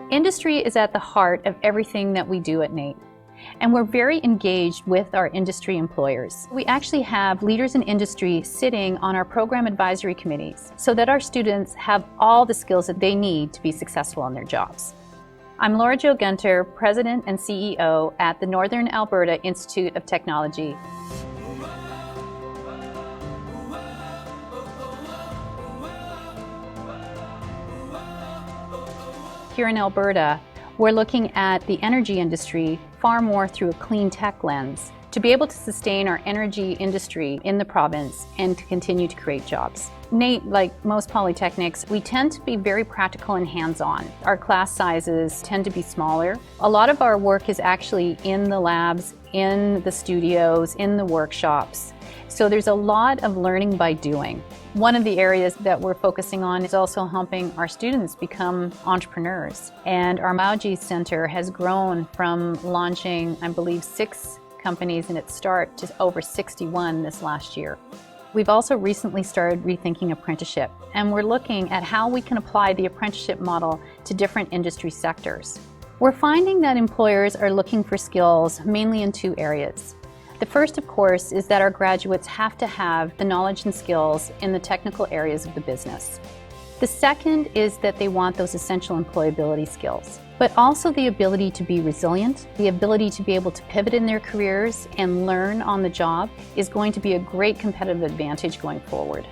Industry is at the heart of everything that we do at NAIT, and we're very engaged with our industry employers. We actually have leaders in industry sitting on our program advisory committees so that our students have all the skills that they need to be successful in their jobs. I'm Laura Jo Gunter, President and CEO at the Northern Alberta Institute of Technology. Here in Alberta, we're looking at the energy industry far more through a clean tech lens to be able to sustain our energy industry in the province and to continue to create jobs. NAIT, like most polytechnics, we tend to be very practical and hands-on. Our class sizes tend to be smaller. A lot of our work is actually in the labs, in the studios, in the workshops. So there's a lot of learning by doing. One of the areas that we're focusing on is also helping our students become entrepreneurs. And our Mauji Center has grown from launching, I believe, 6 companies in its start to over 61 this last year. We've also recently started rethinking apprenticeship, and we're looking at how we can apply the apprenticeship model to different industry sectors. We're finding that employers are looking for skills mainly in 2 areas. The first, of course, is that our graduates have to have the knowledge and skills in the technical areas of the business. The second is that they want those essential employability skills, but also the ability to be resilient, the ability to be able to pivot in their careers and learn on the job is going to be a great competitive advantage going forward.